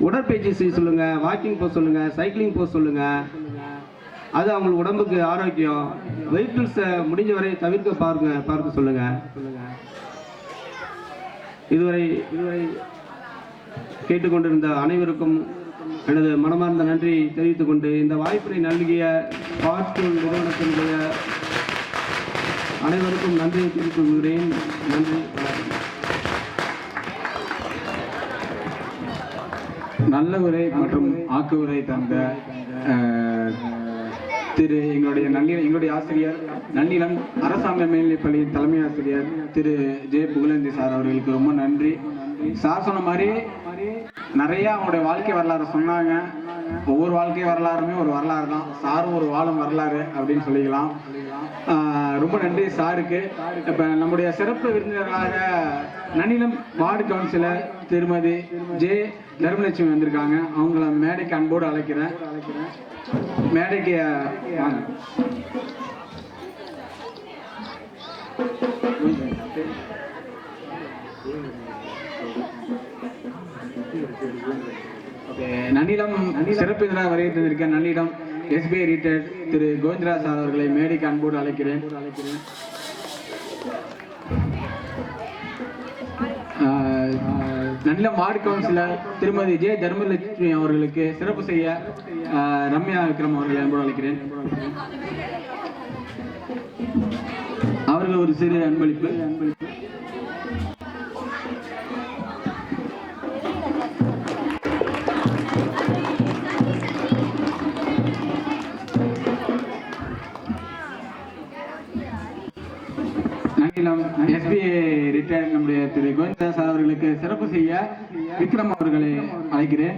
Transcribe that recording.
உடற்பயிற்சி செய்ய சொல்லுங்க, வாக்கிங் போக சொல்லுங்க, சைக்கிளிங் போக சொல்லுங்க. அது அவங்களுக்கு உடம்புக்கு ஆரோக்கியம். வெஹிக்கிள்ஸை முடிஞ்ச வரை தவிர்க்க பார்க்க சொல்லுங்க. இதுவரை கேட்டுக்கொண்டிருந்த அனைவருக்கும் எனது மனமார்ந்த நன்றி தெரிவித்துக் கொண்டு இந்த வாய்ப்பினை நல்கிய பாஸ்கூல் நிறுவனத்தினுடைய அனைவருக்கும் நன்றியை தெரிவித்துக் கொள்கிறேன். நன்றி. நல்ல உரை மற்றும் ஆக்கு உரை தந்த திரு எங்களுடைய ஆசிரியர் நன்னிலம் அரசாங்க மேல்நிலைப்பள்ளியின் தலைமை ஆசிரியர் திரு ஜே புகழேந்தி சார் அவர்களுக்கு ரொம்ப நன்றி. சார் சொன்ன மாதிரி நிறைய அவங்களுடைய வாழ்க்கை வரலாறு சொன்னாங்க. ஒவ்வொரு வாழ்க்கை வரலாறுமே ஒரு வரலாறு தான். சாரும் ஒரு வாழும் வரலாறு அப்படின்னு சொல்லிக்கலாம். ரொம்ப நன்றி சாருக்கு. இப்போ நம்முடைய சிறப்பு விருந்தினர்களாக நன்னிலம் வார்டு கவுன்சிலர் திருமதி ஜே தர்மலட்சுமி வந்திருக்காங்க. அவங்கள மேடைக்கு அன்போடு அழைக்கிறேன். மேடைக்கு வாங்க. நன்னிலம் சிறப்பு விருந்தினராக வருகை தந்திருக்க நன்னிலம் SBI ரிட்டையர்ட் திரு கோவிந்தராஜ் சார் அவர்களை மேடைக்கு அன்போடு அழைக்கிறேன். நன்னிலம் வார்டு கவுன்சிலர் திருமதி ஜே தர்மலட்சுமி அவர்களுக்கு சிறப்பு செய்ய ரம்யா விக்ரம் அவர்களை அன்போடு அழைக்கிறேன். அவர்கள் ஒரு சிறு அன்பளிப்பு. நன்னிலம் SBI ரிட்டையர்ட் நம்முடைய திரு கோவிந்தராஜ் சார் அவர்களுக்கு சிறப்பு செய்ய விக்ரம் அவர்களை அழைக்கிறேன்.